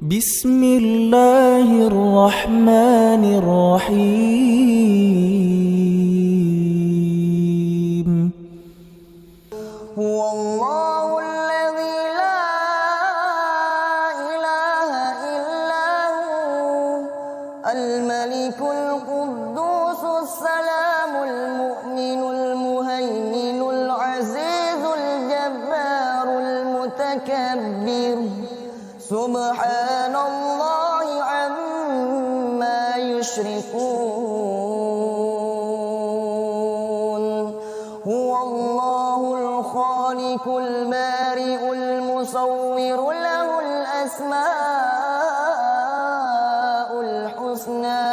بسم الله الرحمن الرحيم هو الله الذي لا إله إلا هو الملك القدوس السلام المؤمن المهيمن العزيز الجبار المتكبر سبحان الله عما يشركون هو الله الخالق البارئ المصور له الأسماء الحسنى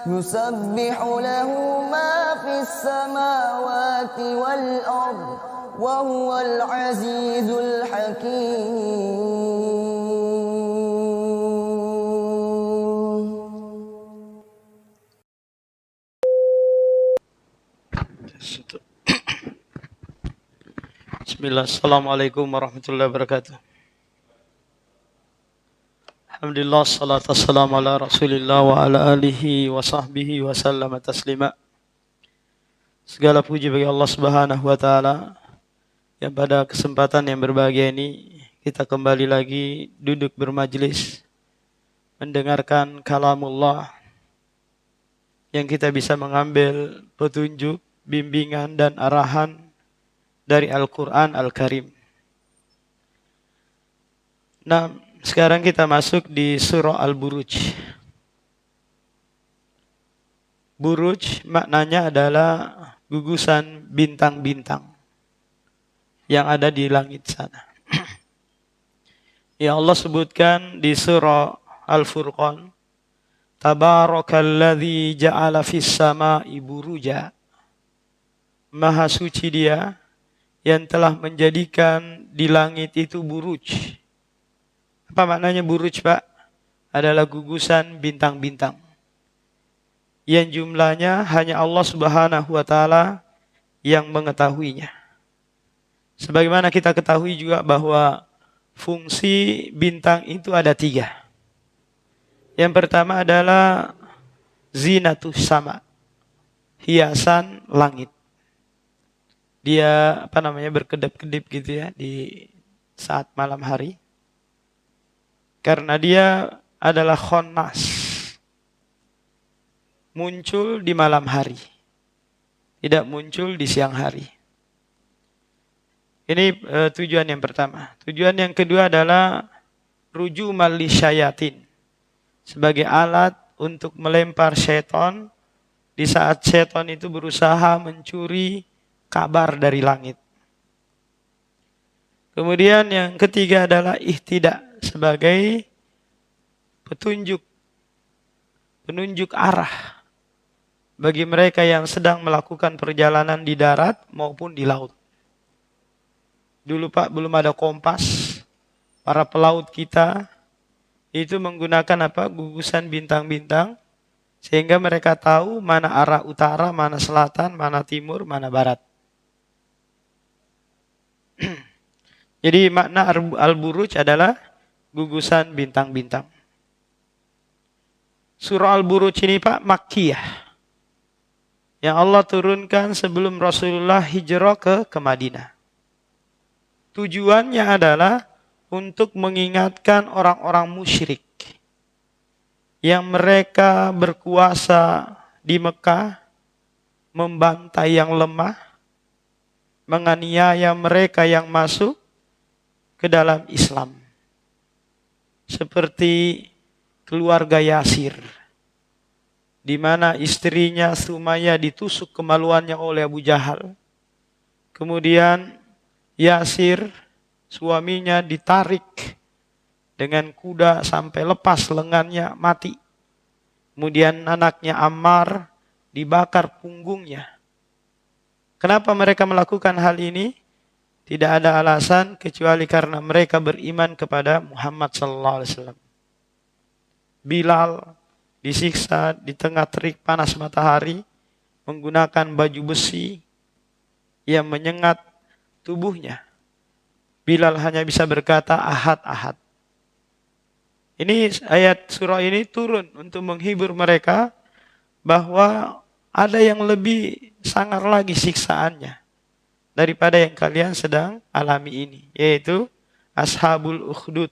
يسبح له ما في السماوات والأرض وهو العزيز الحكيم. Bismillah, Assalamualaikum warahmatullahi wabarakatuh. Alhamdulillah, salatu wassalamu ala rasulillah wa ala alihi wa sahbihi wa sallama taslima. Segala puji bagi Allah subhanahu wa ta'ala yang pada kesempatan yang berbahagia ini kita kembali lagi duduk bermajlis mendengarkan kalamullah yang kita bisa mengambil petunjuk, bimbingan dan arahan dari Al-Quran Al-Karim. Nah, sekarang kita masuk di surah Al-Buruj. Buruj maknanya adalah gugusan bintang-bintang yang ada di langit sana. Ya Allah sebutkan di surah Al-Furqan, Tabarakalladzi ja'ala fis sama'i buruja. Maha suci Dia yang telah menjadikan di langit itu buruj. Apa maknanya buruj, Pak? Adalah gugusan bintang-bintang yang jumlahnya hanya Allah subhanahu wa ta'ala yang mengetahuinya. Sebagaimana kita ketahui juga bahwa fungsi bintang itu ada 3. Yang pertama adalah zinatus sama, hiasan langit. Dia berkedip-kedip gitu ya di saat malam hari. Karena dia adalah khonnas, muncul di malam hari, tidak muncul di siang hari. Ini tujuan yang pertama. Tujuan yang kedua adalah rujumal lisyayatin, sebagai alat untuk melempar syaitan di saat syaitan itu berusaha mencuri kabar dari langit. Kemudian yang ketiga adalah ihtidak, sebagai penunjuk arah bagi mereka yang sedang melakukan perjalanan di darat maupun di laut. Dulu Pak belum ada kompas, para pelaut kita itu menggunakan gugusan bintang-bintang sehingga mereka tahu mana arah utara, mana selatan, mana timur, mana barat. Jadi makna Al-Buruj adalah gugusan bintang-bintang. Surah Al-Buruj ini Pak Makkiyah, yang Allah turunkan sebelum Rasulullah hijrah ke Madinah. Tujuannya adalah untuk mengingatkan orang-orang musyrik yang mereka berkuasa di Mekah, membantai yang lemah, menganiaya mereka yang masuk ke dalam Islam. Seperti keluarga Yasir, di mana istrinya Sumayyah ditusuk kemaluannya oleh Abu Jahal. Kemudian Yasir, suaminya, ditarik dengan kuda sampai lepas lengannya, mati. Kemudian anaknya Ammar dibakar punggungnya. Kenapa mereka melakukan hal ini? Tidak ada alasan kecuali karena mereka beriman kepada Muhammad SAW. Bilal disiksa di tengah terik panas matahari menggunakan baju besi yang menyengat tubuhnya. Bilal hanya bisa berkata ahad, ahad. Ini ayat surah ini turun untuk menghibur mereka bahwa ada yang lebih sangar lagi siksaannya daripada yang kalian sedang alami ini, yaitu ashabul ukhdud.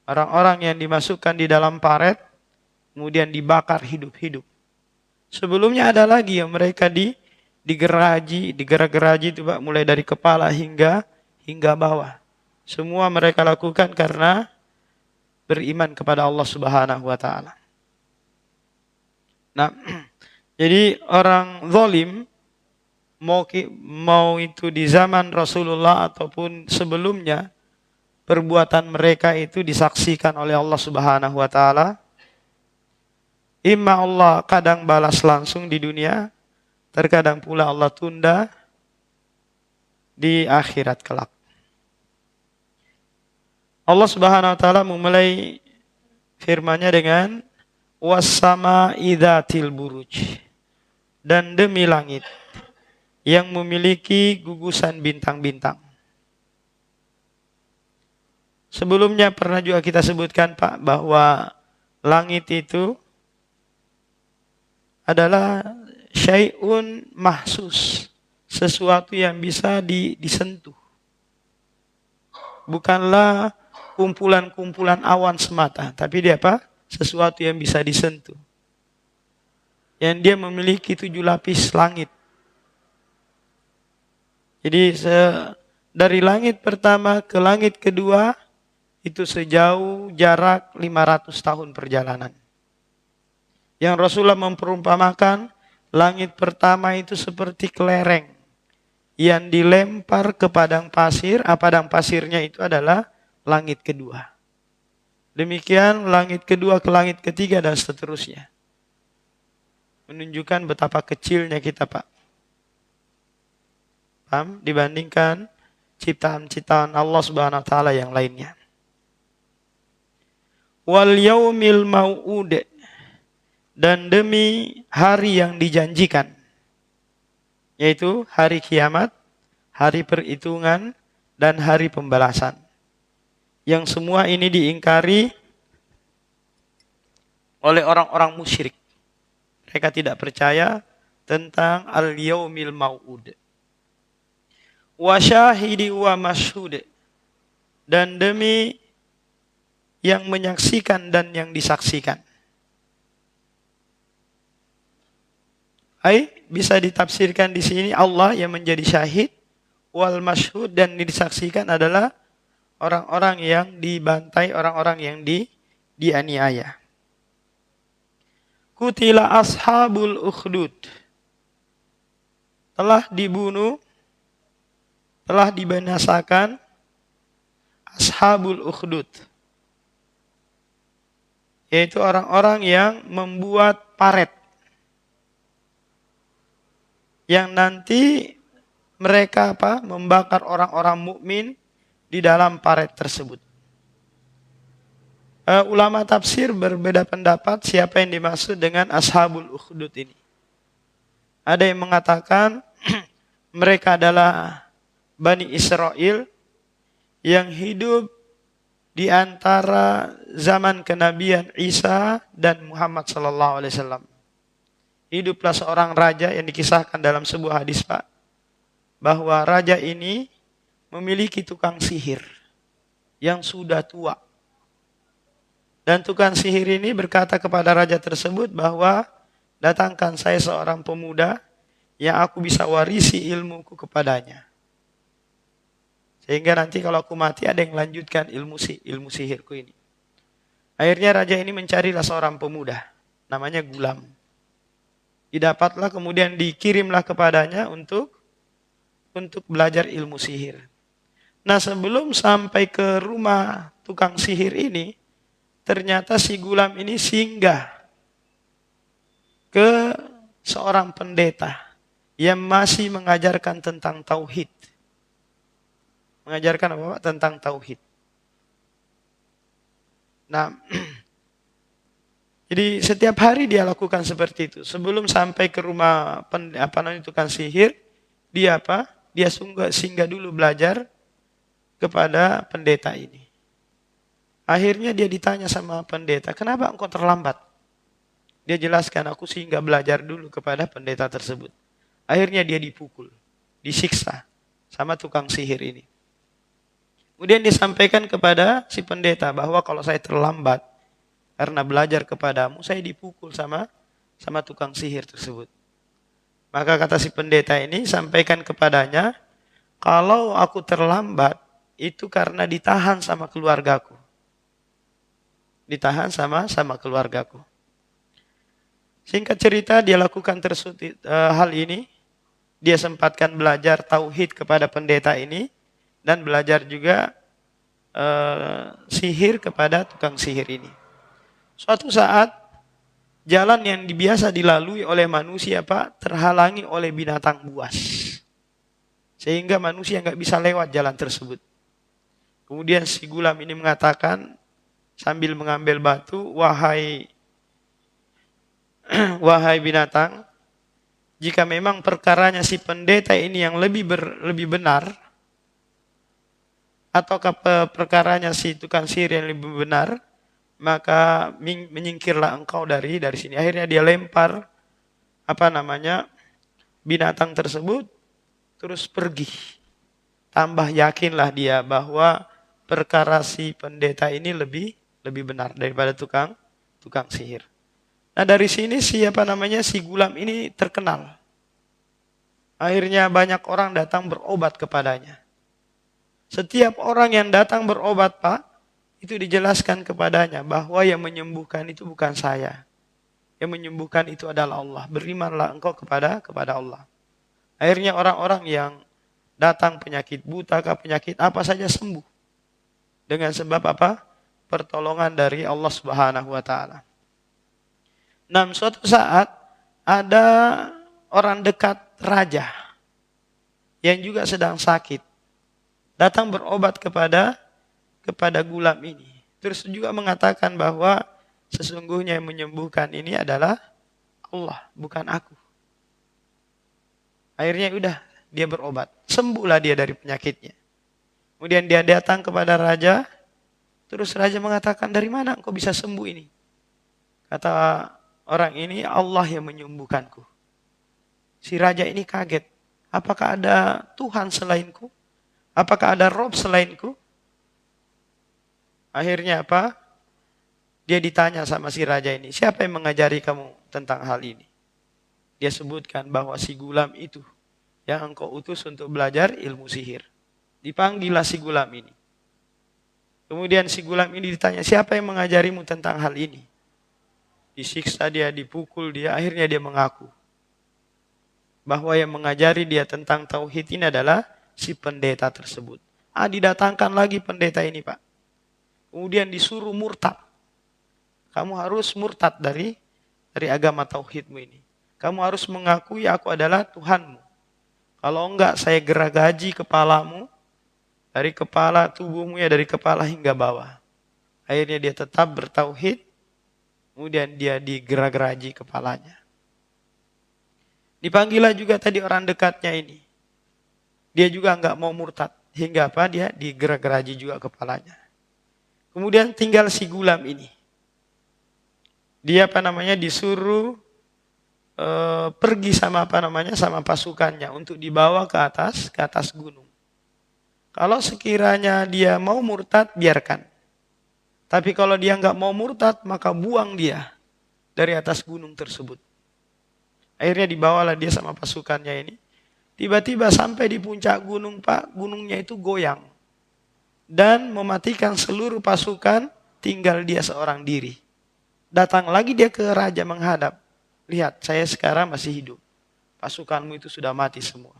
Orang-orang yang dimasukkan di dalam paret kemudian dibakar hidup-hidup. Sebelumnya ada lagi yang mereka digeraji itu Pak, mulai dari kepala hingga bawah. Semua mereka lakukan karena beriman kepada Allah Subhanahu wa taala. Nah, jadi orang zalim mau itu di zaman Rasulullah ataupun sebelumnya, perbuatan mereka itu disaksikan oleh Allah Subhanahu wa taala. Imma Allah kadang balas langsung di dunia, terkadang pula Allah tunda di akhirat kelak. Allah Subhanahu wa taala memulai firman-Nya dengan was-sama'i dzatil buruj, dan demi langit yang memiliki gugusan bintang-bintang. Sebelumnya pernah juga kita sebutkan Pak bahwa langit itu adalah syai'un mahsus, sesuatu yang bisa disentuh. Bukanlah kumpulan-kumpulan awan semata, tapi dia apa? Sesuatu yang bisa disentuh. Yang dia memiliki 7 lapis langit. Jadi dari langit pertama ke langit kedua itu sejauh jarak 500 tahun perjalanan. Yang Rasulullah memperumpamakan langit pertama itu seperti kelereng yang dilempar ke padang pasir, padang pasirnya itu adalah langit kedua. Demikian langit kedua ke langit ketiga dan seterusnya. Menunjukkan betapa kecilnya kita Pak. Paham? Dibandingkan ciptaan-ciptaan Allah Subhanahu wa taala yang lainnya. Wal yaumil mau'ud, dan demi hari yang dijanjikan, yaitu hari kiamat, hari perhitungan, dan hari pembalasan. Yang semua ini diingkari oleh orang-orang musyrik. Mereka tidak percaya tentang al-yaumil mau'ud. Wa syahidi wa masyhud, dan demi yang menyaksikan dan yang disaksikan. Bisa ditafsirkan di sini Allah yang menjadi syahid, wal masyhud, dan disaksikan adalah orang-orang yang dibantai, orang-orang yang dianiaya. Kutila ashabul ukhdud, telah dibunuh, telah dibinasakan ashabul ukhdud, yaitu orang-orang yang membuat paret yang nanti mereka membakar orang-orang mukmin di dalam paret tersebut. Ulama tafsir berbeda pendapat siapa yang dimaksud dengan ashabul ukhdud ini. Ada yang mengatakan mereka adalah Bani Israel yang hidup di antara zaman kenabian Isa dan Muhammad sallallahu alaihi wasallam. Hiduplah seorang raja yang dikisahkan dalam sebuah hadis Pak, bahwa raja ini memiliki tukang sihir yang sudah tua. Dan tukang sihir ini berkata kepada raja tersebut bahwa datangkan saya seorang pemuda yang aku bisa warisi ilmuku kepadanya. Sehingga nanti kalau aku mati ada yang lanjutkan ilmu sihirku ini. Akhirnya raja ini mencarilah seorang pemuda, namanya Gulam. Didapatlah kemudian dikirimlah kepadanya untuk belajar ilmu sihir. Nah, sebelum sampai ke rumah tukang sihir ini, ternyata si Gulam ini singgah ke seorang pendeta yang masih mengajarkan tentang tauhid. Mengajarkan apa Pak? Tentang tauhid. Nah, jadi setiap hari dia lakukan seperti itu. Sebelum sampai ke rumah tukang sihir, dia singgah dulu belajar kepada pendeta ini. Akhirnya dia ditanya sama pendeta, kenapa engkau terlambat? Dia jelaskan, aku sih nggak belajar dulu kepada pendeta tersebut. Akhirnya dia dipukul, disiksa sama tukang sihir ini. Kemudian disampaikan kepada si pendeta bahwa kalau saya terlambat karena belajar kepadamu, saya dipukul sama tukang sihir tersebut. Maka kata si pendeta ini, sampaikan kepadanya, kalau aku terlambat, itu karena ditahan sama keluargaku. Ditahan sama keluargaku. Singkat cerita, dia lakukan hal ini. Dia sempatkan belajar tauhid kepada pendeta ini. Dan belajar juga sihir kepada tukang sihir ini. Suatu saat, jalan yang biasa dilalui oleh manusia terhalangi oleh binatang buas. Sehingga manusia nggak bisa lewat jalan tersebut. Kemudian si gulam ini mengatakan sambil mengambil batu, wahai binatang, jika memang perkaranya si pendeta ini yang lebih benar, ataukah perkaranya si tukang sihir yang lebih benar, maka menyingkirlah engkau dari sini. Akhirnya dia lempar binatang tersebut terus pergi. Tambah yakinlah dia bahwa perkara si pendeta ini lebih benar daripada tukang sihir. Nah, dari sini si gulam ini terkenal. Akhirnya banyak orang datang berobat kepadanya. Setiap orang yang datang berobat, Pak, itu dijelaskan kepadanya bahwa yang menyembuhkan itu bukan saya. Yang menyembuhkan itu adalah Allah. Berimanlah engkau kepada Allah. Akhirnya orang-orang yang datang penyakit buta, penyakit apa saja sembuh. Dengan sebab apa? Pertolongan dari Allah Subhanahu wa taala. Nah, suatu saat ada orang dekat raja yang juga sedang sakit. Datang berobat kepada gulam ini. Terus juga mengatakan bahwa sesungguhnya yang menyembuhkan ini adalah Allah, bukan aku. Akhirnya udah, dia berobat. Sembuhlah dia dari penyakitnya. Kemudian dia datang kepada raja. Terus raja mengatakan, dari mana engkau bisa sembuh ini? Kata orang ini, Allah yang menyembuhkanku. Si raja ini kaget. Apakah ada Tuhan selainku? Apakah ada Rob selainku? Akhirnya apa? Dia ditanya sama si raja ini, siapa yang mengajari kamu tentang hal ini? Dia sebutkan bahwa si gulam itu yang engkau utus untuk belajar ilmu sihir. Dipanggillah si gulam ini. Kemudian si gulam ini ditanya, siapa yang mengajarimu tentang hal ini? Disiksa dia, dipukul dia, akhirnya dia mengaku bahwa yang mengajari dia tentang tauhid ini adalah si pendeta tersebut. Didatangkan lagi pendeta ini, Pak. Kemudian disuruh murtad. Kamu harus murtad dari agama tauhidmu ini. Kamu harus mengakui aku adalah Tuhanmu. Kalau enggak, saya geragaji kepalamu. Dari kepala tubuhmu ya, dari kepala hingga bawah. Akhirnya dia tetap bertauhid. Kemudian dia digeragaji kepalanya. Dipanggillah juga tadi orang dekatnya ini. Dia juga enggak mau murtad. Hingga apa? Dia digeragaji juga kepalanya. Kemudian tinggal si gulam ini. Dia disuruh pergi sama sama pasukannya untuk dibawa ke atas gunung. Kalau sekiranya dia mau murtad, biarkan. Tapi kalau dia nggak mau murtad, maka buang dia dari atas gunung tersebut. Akhirnya dibawalah dia sama pasukannya ini. Tiba-tiba sampai di puncak gunung, Pak, gunungnya itu goyang. Dan mematikan seluruh pasukan, tinggal dia seorang diri. Datang lagi dia ke raja menghadap. Lihat, saya sekarang masih hidup. Pasukanmu itu sudah mati semua.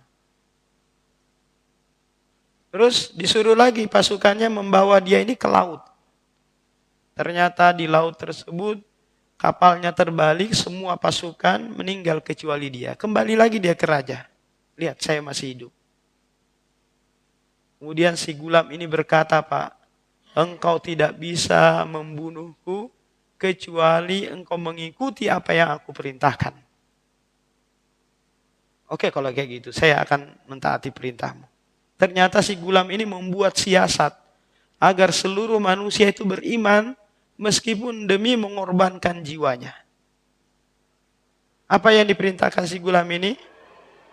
Terus disuruh lagi pasukannya membawa dia ini ke laut. Ternyata di laut tersebut kapalnya terbalik, semua pasukan meninggal kecuali dia. Kembali lagi dia ke raja. Lihat, saya masih hidup. Kemudian si gulam ini berkata, Pak, engkau tidak bisa membunuhku kecuali engkau mengikuti apa yang aku perintahkan. Oke, kalau kayak gitu, saya akan mentaati perintahmu. Ternyata si gulam ini membuat siasat. agar seluruh manusia itu beriman meskipun demi mengorbankan jiwanya. Apa yang diperintahkan si gulam ini?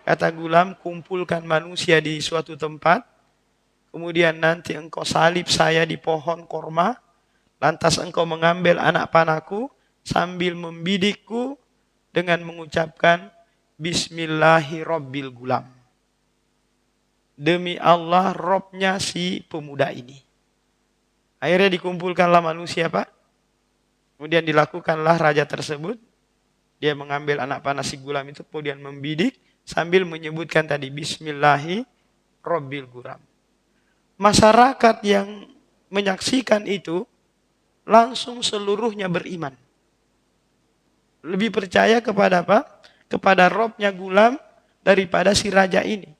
Kata gulam, kumpulkan manusia di suatu tempat, kemudian nanti engkau salib saya di pohon korma, lantas engkau mengambil anak panahku sambil membidikku dengan mengucapkan Bismillahirabbil gulam. Demi Allah, Robnya si pemuda ini. Akhirnya dikumpulkanlah manusia, Pak. Kemudian dilakukanlah raja tersebut. Dia mengambil anak panah si gulam itu, kemudian membidik sambil menyebutkan tadi Bismillahirabbil gulam. Masyarakat yang menyaksikan itu langsung seluruhnya beriman. Lebih percaya kepada apa? Kepada Robnya gulam daripada si raja ini.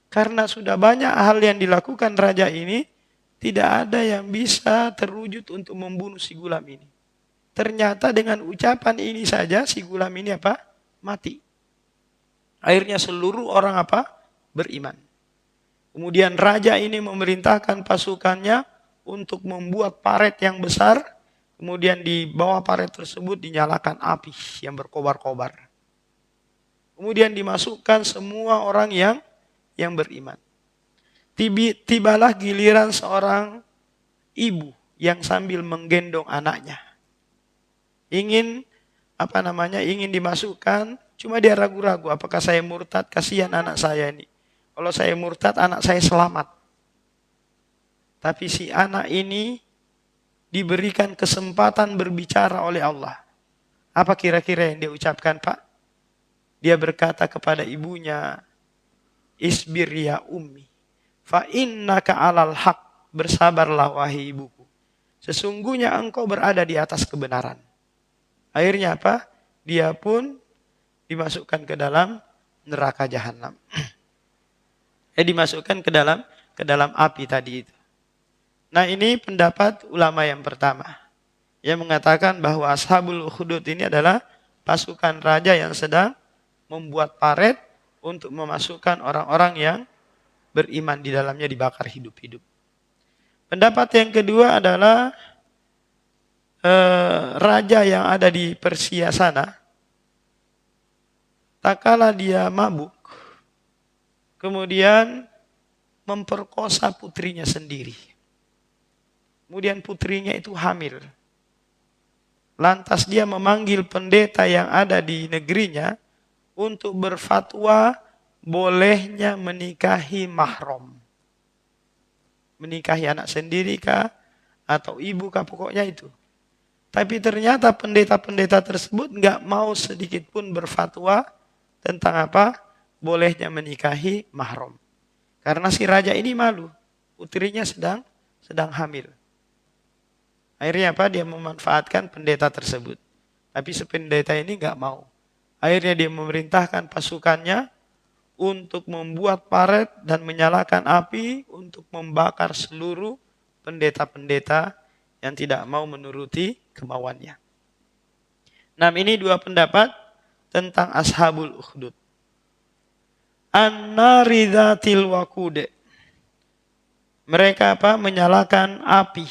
Karena sudah banyak hal yang dilakukan raja ini, tidak ada yang bisa terwujud untuk membunuh si gulam ini. Ternyata dengan ucapan ini saja si gulam ini apa? Mati. Akhirnya seluruh orang apa? Beriman. Kemudian raja ini memerintahkan pasukannya untuk membuat paret yang besar. Kemudian di bawah paret tersebut dinyalakan api yang berkobar-kobar. Kemudian dimasukkan semua orang yang beriman. Tibalah giliran seorang ibu yang sambil menggendong anaknya. Ingin dimasukkan, cuma dia ragu-ragu, apakah saya murtad? Kasihan anak saya ini. Kalau saya murtad, anak saya selamat. Tapi si anak ini diberikan kesempatan berbicara oleh Allah. Apa kira-kira yang dia ucapkan, Pak? Dia berkata kepada ibunya, Isbir ya ummi, fa innaka alal haq, bersabarlah wahai ibuku. Sesungguhnya engkau berada di atas kebenaran. Akhirnya apa? Dia pun dimasukkan ke dalam neraka jahanam. Dimasukkan ke dalam api tadi itu. Nah, ini pendapat ulama yang pertama yang mengatakan bahwa Ashabul Ukhdud ini adalah pasukan raja yang sedang membuat paret untuk memasukkan orang-orang yang beriman di dalamnya dibakar hidup-hidup. Pendapat yang kedua adalah raja yang ada di Persia sana, tak kala dia mabuk, kemudian memperkosa putrinya sendiri. Kemudian putrinya itu hamil. Lantas dia memanggil pendeta yang ada di negerinya untuk berfatwa bolehnya menikahi mahram. Menikahi anak sendiri kah? Atau ibu kah? Pokoknya itu. Tapi ternyata pendeta-pendeta tersebut enggak mau sedikit pun berfatwa tentang apa? Bolehnya menikahi mahram. Karena si raja ini malu. Putrinya sedang hamil. Akhirnya apa? Dia memanfaatkan pendeta tersebut. Tapi si pendeta ini enggak mau. Akhirnya dia memerintahkan pasukannya untuk membuat paret dan menyalakan api untuk membakar seluruh pendeta-pendeta yang tidak mau menuruti kemauannya. Nah, ini dua pendapat tentang Ashabul Ukhdud. An-nari dzatil waqud. Mereka apa? Menyalakan api.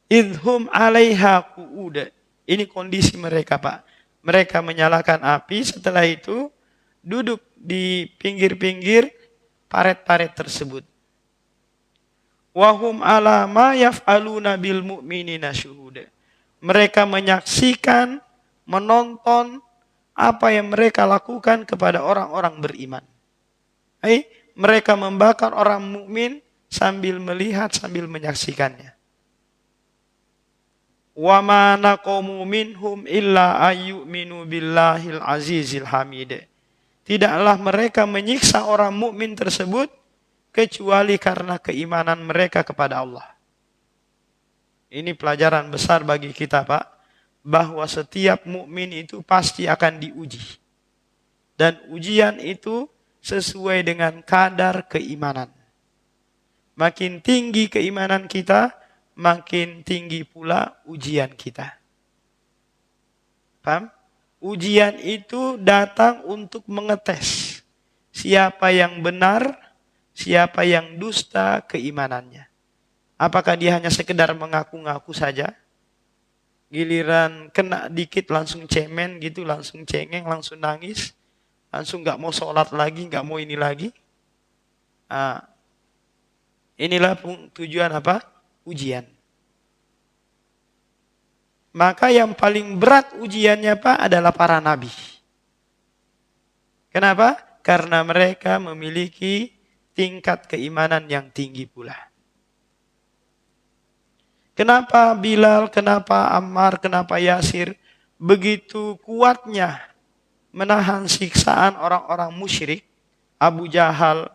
Idhum 'alaiha qu'ud. Ini kondisi mereka, Pak. Mereka menyalakan api, setelah itu duduk di pinggir-pinggir paret-paret tersebut. Wahum 'ala ma yaf'aluna bil mu'minina syuhud. Mereka menyaksikan, menonton apa yang mereka lakukan kepada orang-orang beriman. Mereka membakar orang mukmin sambil melihat, sambil menyaksikannya. Wa ma naqamu minhum illa ayyuminu billahil azizil hamid. Tidaklah mereka menyiksa orang mukmin tersebut kecuali karena keimanan mereka kepada Allah. Ini pelajaran besar bagi kita, Pak, bahwa setiap mukmin itu pasti akan diuji. Dan ujian itu sesuai dengan kadar keimanan. Makin tinggi keimanan kita, makin tinggi pula ujian kita. Paham? Ujian itu datang untuk mengetes siapa yang benar, siapa yang dusta keimanannya. Apakah dia hanya sekedar mengaku-ngaku saja? Giliran kena dikit langsung cemen gitu, langsung cengeng, langsung nangis, langsung nggak mau sholat lagi, nggak mau ini lagi. Nah, inilah tujuan apa? Ujian. Maka yang paling berat ujiannya Pak adalah para nabi. Kenapa? Karena mereka memiliki tingkat keimanan yang tinggi pula. Kenapa Bilal, kenapa Ammar, kenapa Yasir begitu kuatnya menahan siksaan orang-orang musyrik, Abu Jahal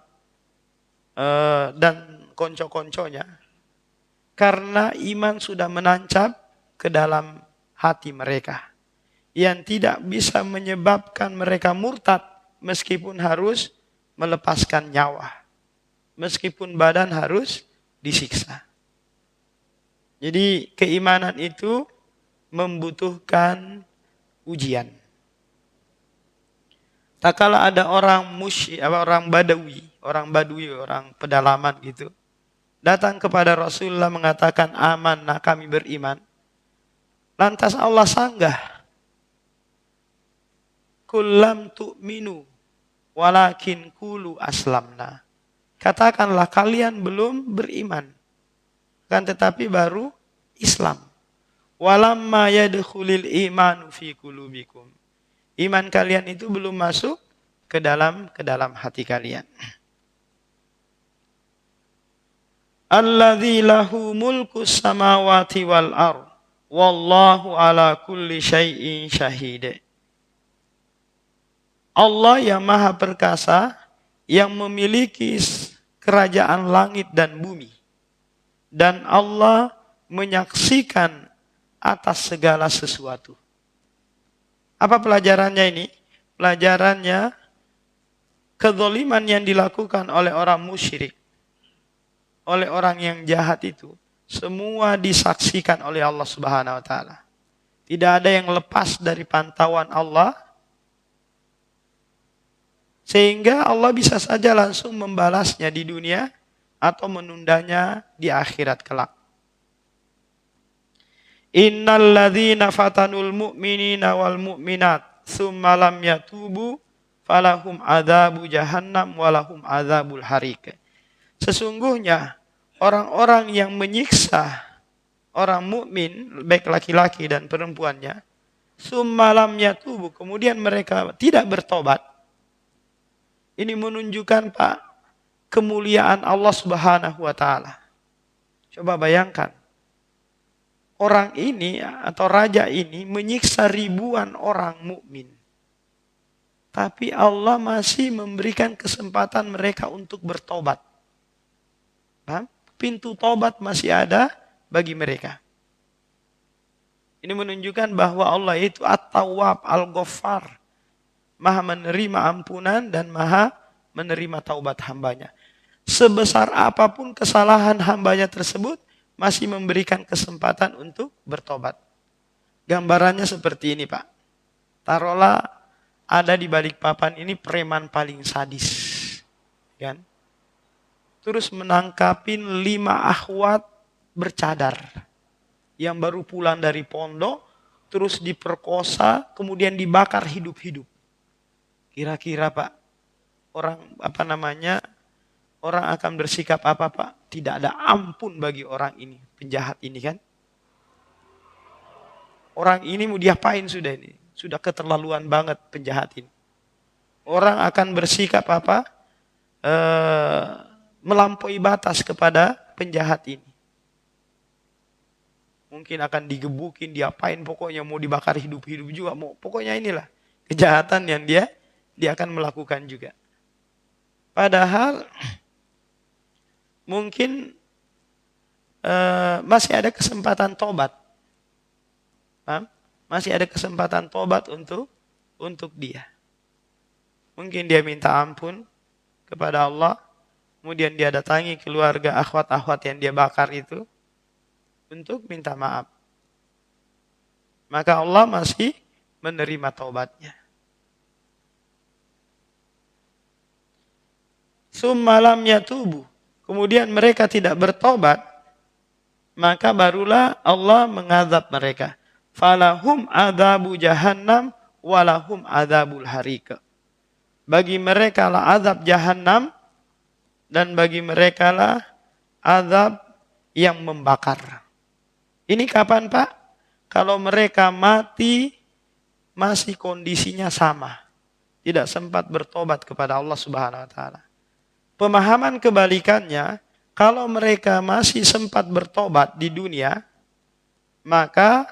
dan konco-konconya? Karena iman sudah menancap ke dalam hati mereka, yang tidak bisa menyebabkan mereka murtad meskipun harus melepaskan nyawa, meskipun badan harus disiksa. Jadi keimanan itu membutuhkan ujian. Tak kala ada orang orang Badawi, orang pedalaman gitu, datang kepada Rasulullah mengatakan, amanah, kami beriman. Lantas Allah sanggah, kullam tu'minu walakin kulu aslamna. Katakanlah kalian belum beriman, kan tetapi baru Islam. Walamma yadkhulil imanu fi qulubikum. Iman kalian itu belum masuk ke dalam hati kalian. Alladzi lahu mulkus samawati wal ard wallahu ala kulli syai'in syahid. Allah yang maha perkasa, yang memiliki kerajaan langit dan bumi. Dan Allah menyaksikan atas segala sesuatu. Apa pelajarannya ini? Pelajarannya kezaliman yang dilakukan oleh orang musyrik, oleh orang yang jahat itu, semua disaksikan oleh Allah Subhanahu wa taala. Tidak ada yang lepas dari pantauan Allah. Sehingga Allah bisa saja langsung membalasnya di dunia atau menundanya di akhirat kelak. Innal ladzina fatanul mu'minina wal mu'minat tsumma lam yatubu falahum adzabu jahannam walahum adzabul hariq. Sesungguhnya orang-orang yang menyiksa orang mukmin, baik laki-laki dan perempuannya, tsumma lam yatubu, kemudian mereka tidak bertobat. Ini menunjukkan Pak, kemuliaan Allah Subhanahu wa taala. Coba bayangkan. Orang ini atau raja ini menyiksa ribuan orang mukmin. Tapi Allah masih memberikan kesempatan mereka untuk bertobat. Paham? Pintu tobat masih ada bagi mereka. Ini menunjukkan bahwa Allah itu At-Tawwab, Al-Ghaffar. Maha menerima ampunan dan maha menerima taubat hambanya. Sebesar apapun kesalahan hambanya tersebut, masih memberikan kesempatan untuk bertobat. Gambarannya seperti ini Pak. Taruhlah ada di balik papan ini preman paling sadis. Kan? Terus menangkapin 5 akhwat bercadar. Yang baru pulang dari pondok, terus diperkosa, kemudian dibakar hidup-hidup. Kira-kira Pak, orang akan bersikap apa Pak? Tidak ada ampun bagi orang ini, penjahat ini kan. Orang ini mau diapain sudah ini? Sudah keterlaluan banget penjahat ini. Orang akan bersikap apa? Melampaui batas kepada penjahat ini. Mungkin akan digebukin, diapain, pokoknya mau dibakar hidup-hidup juga. Pokoknya inilah kejahatan yang dia akan melakukan juga. Padahal mungkin masih ada kesempatan tobat. Paham? Masih ada kesempatan tobat untuk dia. Mungkin dia minta ampun kepada Allah, kemudian dia datangi keluarga akhwat-akhwat yang dia bakar itu untuk minta maaf. Maka Allah masih menerima taubatnya. Summa lam yatubu. Kemudian mereka tidak bertobat. maka barulah Allah mengazab mereka. Falahum adzabu jahannam walahum adzabul hariq. Bagi mereka lah azab jahannam dan bagi mereka lah azab yang membakar. Ini kapan, Pak? Kalau mereka mati masih kondisinya sama. Tidak sempat bertobat kepada Allah Subhanahu wa taala. Pemahaman kebalikannya, kalau mereka masih sempat bertobat di dunia, maka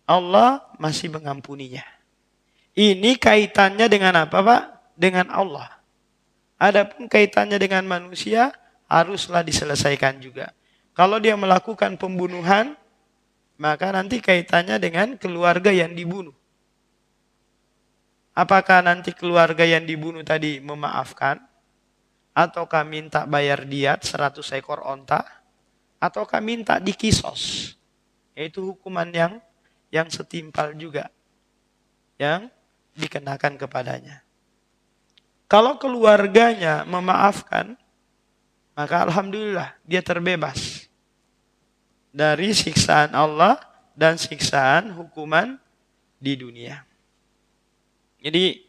Allah masih mengampuninya. Ini kaitannya dengan apa, Pak? Dengan Allah. Adapun kaitannya dengan manusia, haruslah diselesaikan juga. Kalau dia melakukan pembunuhan, maka nanti kaitannya dengan keluarga yang dibunuh. Apakah nanti keluarga yang dibunuh tadi memaafkan? Ataukah minta bayar diat 100 ekor onta? Ataukah minta dikisos? Yaitu hukuman yang setimpal juga. Yang dikenakan kepadanya. Kalau keluarganya memaafkan, maka alhamdulillah dia terbebas dari siksaan Allah dan siksaan hukuman di dunia. Jadi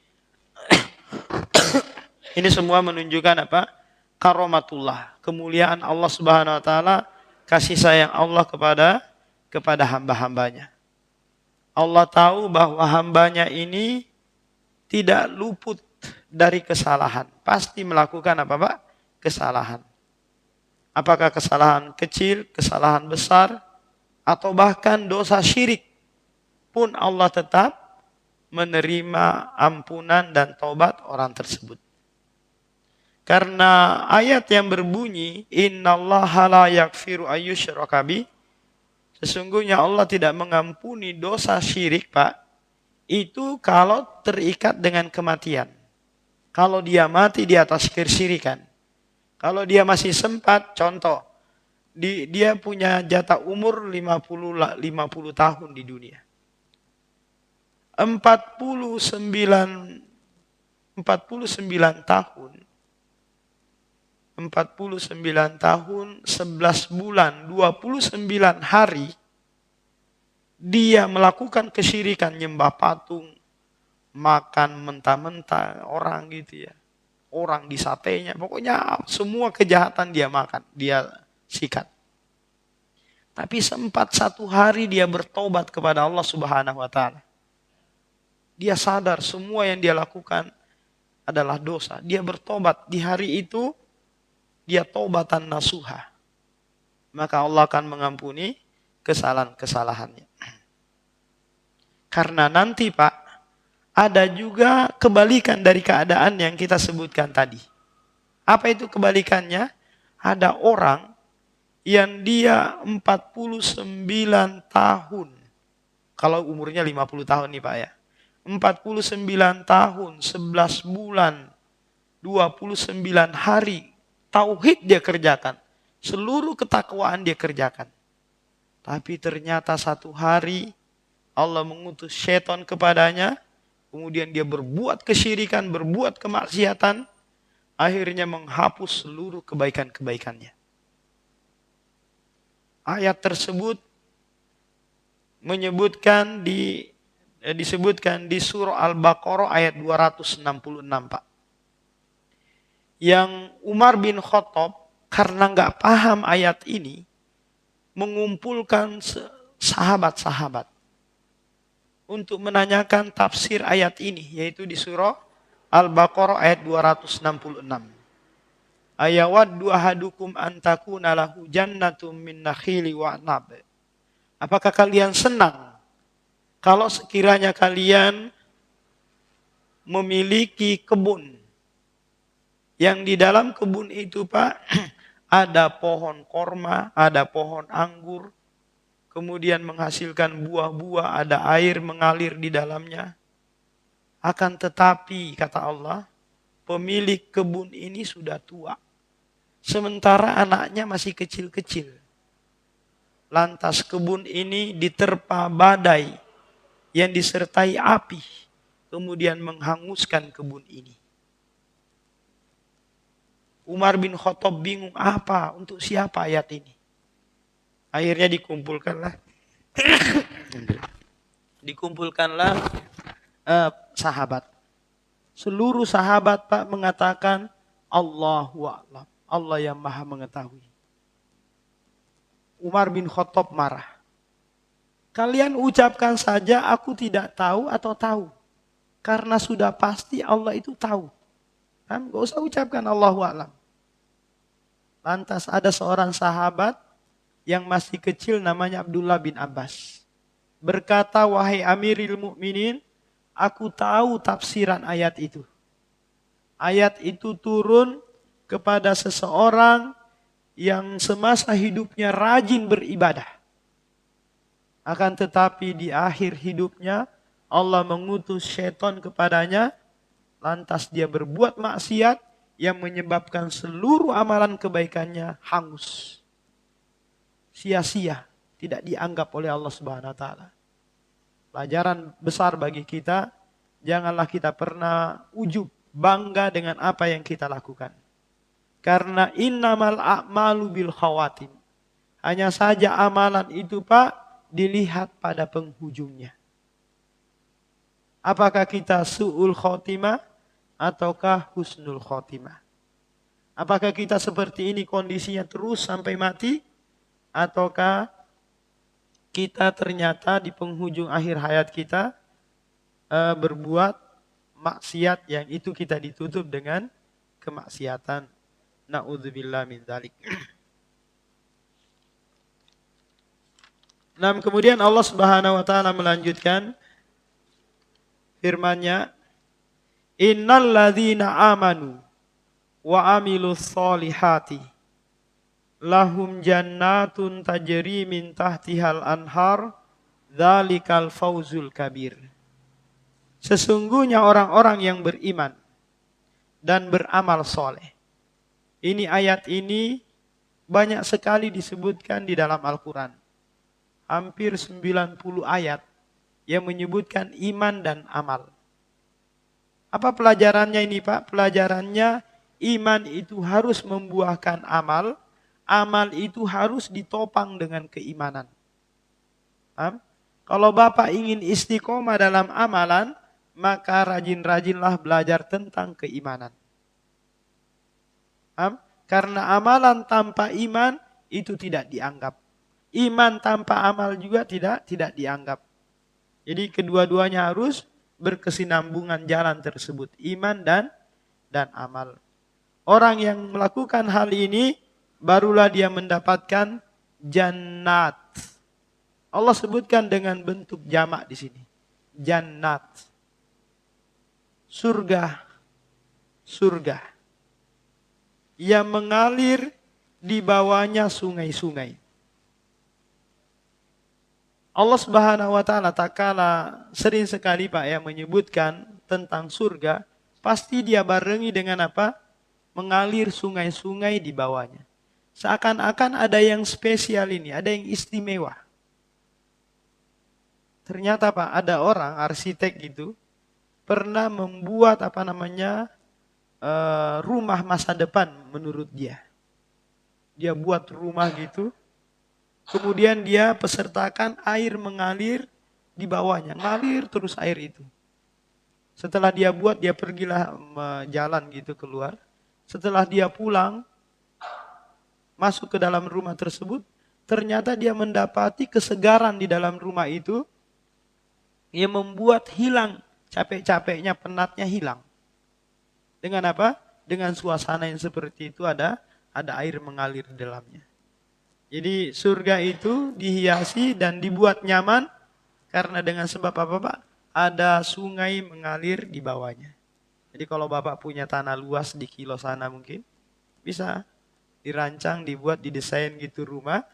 ini semua menunjukkan apa? Karomatullah, kemuliaan Allah Subhanahu wa taala, kasih sayang Allah kepada hamba-hambanya. Allah tahu bahwa hambanya ini tidak luput dari kesalahan. Pasti melakukan apa, Pak? Kesalahan. Apakah kesalahan kecil, kesalahan besar, atau bahkan dosa syirik pun Allah tetap menerima ampunan dan taubat orang tersebut. Karena ayat yang berbunyi innallaha la yaghfiru ayyusyraka bih, sesungguhnya Allah tidak mengampuni dosa syirik, Pak. Itu kalau terikat dengan kematian. Kalau dia mati di atas kesyirikan. Kalau dia masih sempat, contoh, dia punya jatah umur 50 tahun di dunia. 49 tahun 11 bulan 29 hari dia melakukan kesyirikan, nyembah patung, makan mentah-mentah orang gitu ya. Orang disatenya, pokoknya semua kejahatan dia makan, dia sikat. Tapi sempat satu hari dia bertobat kepada Allah Subhanahu wa taala. Dia sadar semua yang dia lakukan adalah dosa. Dia bertobat di hari itu, dia taubatan nasuha. Maka Allah akan mengampuni kesalahan-kesalahannya. Karena nanti, Pak, ada juga kebalikan dari keadaan yang kita sebutkan tadi. Apa itu kebalikannya? Ada orang yang dia 49 tahun. Kalau umurnya 50 tahun nih, Pak ya. 49 tahun, 11 bulan, 29 hari. Tauhid dia kerjakan. Seluruh ketakwaan dia kerjakan. Tapi ternyata satu hari Allah mengutus syaitan kepadanya. Kemudian dia berbuat kesyirikan, berbuat kemaksiatan. Akhirnya menghapus seluruh kebaikan-kebaikannya. Ayat tersebut disebutkan di surah Al-Baqarah ayat 266, Pak. Yang Umar bin Khattab karena nggak paham ayat ini, mengumpulkan sahabat-sahabat untuk menanyakan tafsir ayat ini, yaitu di surah Al-Baqarah ayat 266. Ayawaddu ahadukum antakuna lahu jannatum min nakhili wa anab. Apakah kalian senang kalau sekiranya kalian memiliki kebun yang di dalam kebun itu, Pak, ada pohon korma, ada pohon anggur, kemudian menghasilkan buah-buah, ada air mengalir di dalamnya. Akan tetapi, kata Allah, pemilik kebun ini sudah tua. Sementara anaknya masih kecil-kecil. Lantas kebun ini diterpa badai yang disertai api, kemudian menghanguskan kebun ini. Umar bin Khattab bingung, apa, untuk siapa ayat ini? Akhirnya dikumpulkanlah sahabat. Seluruh sahabat Pak mengatakan Allahu a'lam. Allah yang maha mengetahui. Umar bin Khattab marah. Kalian ucapkan saja aku tidak tahu atau tahu. Karena sudah pasti Allah itu tahu. Kan gak usah ucapkan Allahu a'lam. Lantas ada seorang sahabat yang masih kecil namanya Abdullah bin Abbas. Berkata, wahai Amiril Mukminin, aku tahu tafsiran ayat itu. Ayat itu turun kepada seseorang yang semasa hidupnya rajin beribadah. Akan tetapi di akhir hidupnya Allah mengutus syaitan kepadanya. Lantas dia berbuat maksiat yang menyebabkan seluruh amalan kebaikannya hangus. Sia-sia, tidak dianggap oleh Allah Subhanahu wa taala. Pelajaran besar bagi kita, janganlah kita pernah ujub, bangga dengan apa yang kita lakukan. Karena innamal a'malu bil khawatim. Hanya saja amalan itu Pak, dilihat pada penghujungnya. Apakah kita su'ul khotimah ataukah husnul khotimah? Apakah kita seperti ini kondisinya terus sampai mati? Ataukah kita ternyata di penghujung akhir hayat kita berbuat maksiat yang itu kita ditutup dengan kemaksiatan. Na'udzubillah min dzalik. Nah, kemudian Allah Subhanahu wa taala melanjutkan firman-Nya, innal ladzina amanu wa amilus solihati lahum jannatun tajri min tahtihal anhar dzalikal fauzul kabir. Sesungguhnya orang-orang yang beriman dan beramal soleh. Ini ayat ini banyak sekali disebutkan di dalam Al-Quran. Hampir 90 ayat yang menyebutkan iman dan amal. Apa pelajarannya ini Pak? Pelajarannya iman itu harus membuahkan amal. Amal itu harus ditopang dengan keimanan. Kalau Bapak ingin istiqomah dalam amalan, maka rajin-rajinlah belajar tentang keimanan. Karena amalan tanpa iman itu tidak dianggap. Iman tanpa amal juga tidak dianggap. Jadi kedua-duanya harus berkesinambungan jalan tersebut. Iman dan amal. Orang yang melakukan hal ini, barulah dia mendapatkan jannat. Allah sebutkan dengan bentuk jamak di sini. Jannat. Surga. Yang mengalir di bawahnya sungai-sungai. Allah Subhanahu wa taala tak kalah sering sekali Pak yang menyebutkan tentang surga, pasti dia barengi dengan apa? Mengalir sungai-sungai di bawahnya. Seakan-akan ada yang spesial ini, ada yang istimewa. Ternyata Pak, ada orang arsitek gitu pernah membuat rumah masa depan menurut dia. Dia buat rumah gitu. Kemudian dia pesertakan air mengalir di bawahnya. Ngalir terus air itu. Setelah dia buat, dia pergilah jalan gitu keluar. Setelah dia pulang, masuk ke dalam rumah tersebut, ternyata dia mendapati kesegaran di dalam rumah itu yang membuat hilang capek-capeknya, penatnya hilang. Dengan apa? Dengan suasana yang seperti itu ada air mengalir di dalamnya. Jadi surga itu dihiasi dan dibuat nyaman karena dengan sebab apa Pak? Ada sungai mengalir di bawahnya. Jadi kalau Bapak punya tanah luas di kilo sana mungkin bisa dirancang, dibuat, didesain gitu rumah,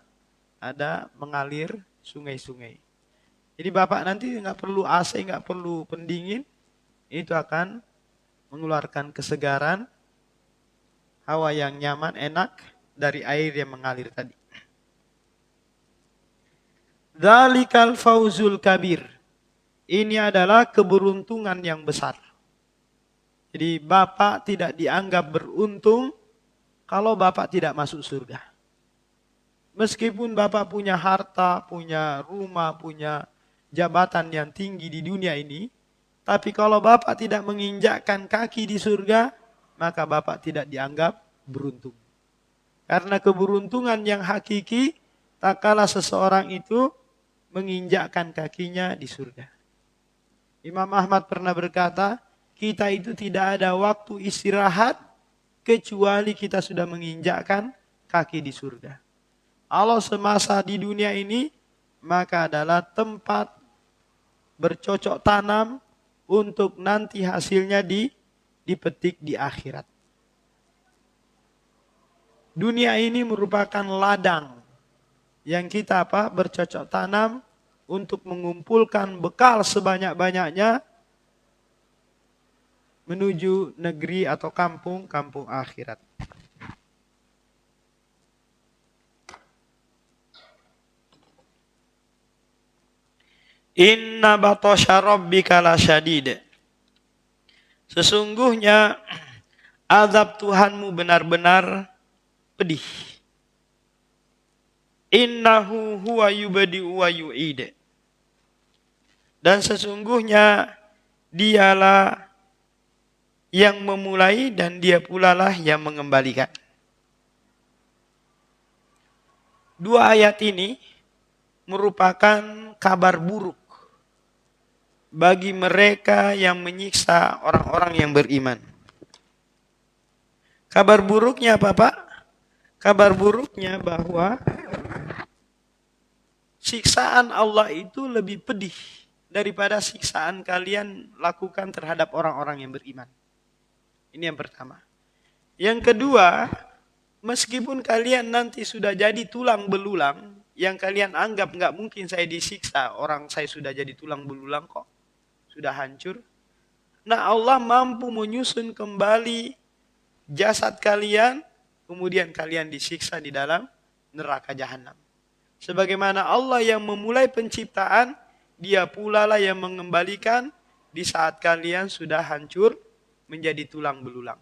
ada mengalir sungai-sungai. Jadi Bapak nanti nggak perlu AC, nggak perlu pendingin, itu akan mengeluarkan kesegaran, hawa yang nyaman, enak dari air yang mengalir tadi. Dzalikal fauzul kabir. Ini adalah keberuntungan yang besar. Jadi Bapak tidak dianggap beruntung kalau Bapak tidak masuk surga. Meskipun Bapak punya harta, punya rumah, punya jabatan yang tinggi di dunia ini, tapi kalau Bapak tidak menginjakkan kaki di surga, maka Bapak tidak dianggap beruntung. Karena keberuntungan yang hakiki, tak kala seseorang itu menginjakkan kakinya di surga. Imam Ahmad pernah berkata, kita itu tidak ada waktu istirahat kecuali kita sudah menginjakkan kaki di surga. Allah semasa di dunia ini maka adalah tempat bercocok tanam untuk nanti hasilnya dipetik di akhirat. Dunia ini merupakan ladang yang kita bercocok tanam untuk mengumpulkan bekal sebanyak-banyaknya menuju negeri atau kampung akhirat. Inna batasya rabbika lasyadid. Sesungguhnya azab Tuhanmu benar-benar pedih. Innahu huwa yubadi'u wa yu'id. Dan sesungguhnya dialah yang memulai dan dia pula lah yang mengembalikan. Dua ayat ini merupakan kabar buruk bagi mereka yang menyiksa orang-orang yang beriman. Kabar buruknya apa, Pak? Kabar buruknya bahwa siksaan Allah itu lebih pedih daripada siksaan kalian lakukan terhadap orang-orang yang beriman. Ini yang pertama. Yang kedua, meskipun kalian nanti sudah jadi tulang belulang, yang kalian anggap nggak mungkin saya disiksa, orang saya sudah jadi tulang belulang kok, sudah hancur. Nah, Allah mampu menyusun kembali jasad kalian, kemudian kalian disiksa di dalam neraka jahanam. Sebagaimana Allah yang memulai penciptaan, dia pula lah yang mengembalikan di saat kalian sudah hancur menjadi tulang belulang.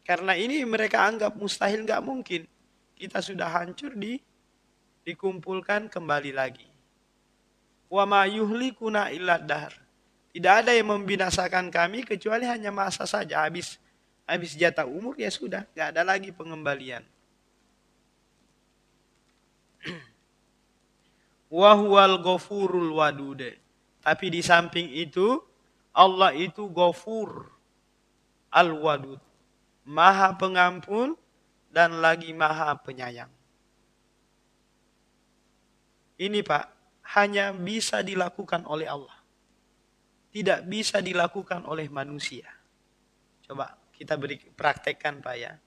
Karena ini mereka anggap mustahil, nggak mungkin. Kita sudah hancur dikumpulkan kembali lagi. Wa ma yuhlikuna illa dahr. Tidak ada yang membinasakan kami kecuali hanya masa saja. Habis jatah umur ya sudah, nggak ada lagi pengembalian. Wa huwal ghafurul wadud. Tapi di samping itu Allah itu Ghafur al-Wadud, Maha Pengampun dan lagi Maha Penyayang. Ini Pak, hanya bisa dilakukan oleh Allah. Tidak bisa dilakukan oleh manusia. Coba kita praktekkan Pak ya.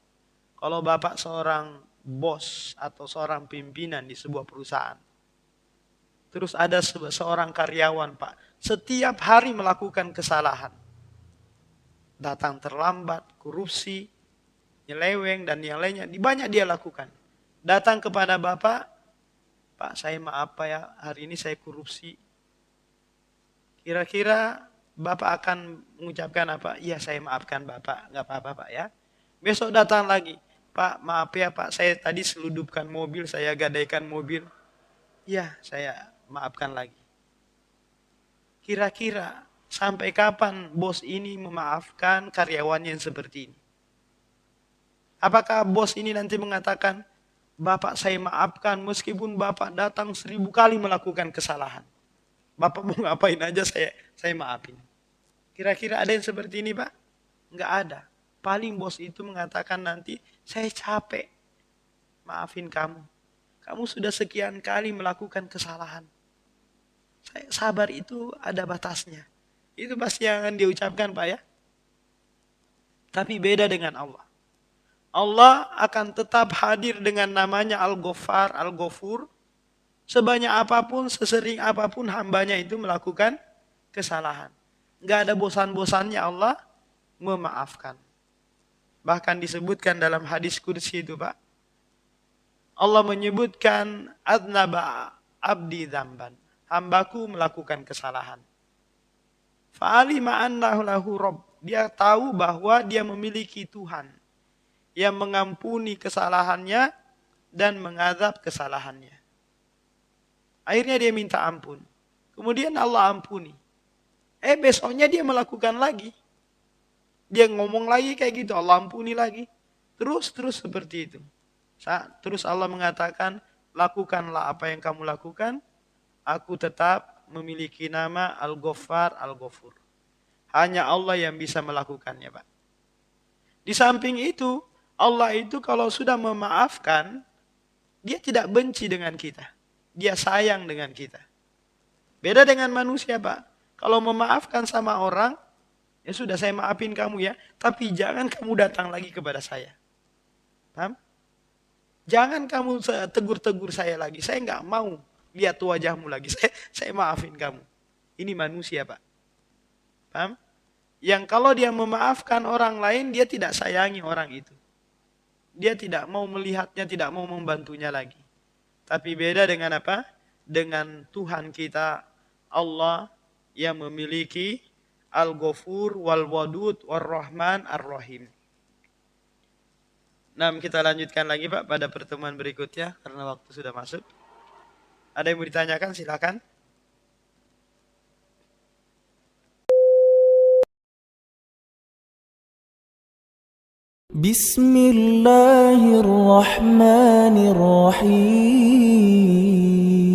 Kalau Bapak seorang bos atau seorang pimpinan di sebuah perusahaan, terus ada seorang karyawan Pak, setiap hari melakukan kesalahan. Datang terlambat, korupsi, nyeleweng dan yang lainnya, banyak dia lakukan. Datang kepada Bapak, Pak saya maaf Pak ya, hari ini saya korupsi. Kira-kira Bapak akan mengucapkan apa? Iya saya maafkan Bapak, nggak apa-apa Pak ya. Besok datang lagi, Pak maaf ya Pak, saya tadi seludupkan mobil, saya gadaikan mobil. Iya saya maafkan lagi. Kira-kira sampai kapan bos ini memaafkan karyawannya yang seperti ini? Apakah bos ini nanti mengatakan, Bapak saya maafkan meskipun Bapak datang 1000 kali melakukan kesalahan. Bapak mau ngapain aja saya maafin. Kira-kira ada yang seperti ini Pak? Enggak ada. Paling bos itu mengatakan nanti, saya capek maafin kamu. Kamu sudah sekian kali melakukan kesalahan. Sabar itu ada batasnya. Itu pasti yang akan diucapkan Pak ya. Tapi beda dengan Allah. Allah akan tetap hadir dengan namanya Al-Ghaffar, Al-Ghafur. Sebanyak apapun, sesering apapun hambanya itu melakukan kesalahan. Gak ada bosan-bosannya Allah memaafkan. Bahkan disebutkan dalam hadis kursi itu Pak. Allah menyebutkan adnaba abdi dzamban. Hambaku melakukan kesalahan. Fa'alima annahu lahu rabb. Dia tahu bahwa dia memiliki Tuhan yang mengampuni kesalahannya dan mengadab kesalahannya. Akhirnya dia minta ampun. Kemudian Allah ampuni. Besoknya dia melakukan lagi. Dia ngomong lagi kayak gitu, Allah ampuni lagi. Terus seperti itu. Terus Allah mengatakan, lakukanlah apa yang kamu lakukan. Aku tetap memiliki nama Al-Ghaffar, Al-Ghafur. Hanya Allah yang bisa melakukannya, Pak. Di samping itu, Allah itu kalau sudah memaafkan, dia tidak benci dengan kita. Dia sayang dengan kita. Beda dengan manusia, Pak. Kalau memaafkan sama orang, ya sudah saya maafin kamu ya, tapi jangan kamu datang lagi kepada saya. Paham? Jangan kamu tegur-tegur saya lagi. Saya nggak mau lihat wajahmu lagi. Saya maafin kamu. Ini manusia, Pak. Paham? Yang kalau dia memaafkan orang lain, dia tidak sayangi orang itu. Dia tidak mau melihatnya, tidak mau membantunya lagi. Tapi beda dengan apa? Dengan Tuhan kita, Allah yang memiliki Al-Ghafur, Wal-Wadud, War-Rahman, Ar-Rahim. Nah, kita lanjutkan lagi Pak pada pertemuan berikutnya karena waktu sudah masuk. Ada yang mau ditanyakan? Silakan. Bismillahirrahmanirrahim.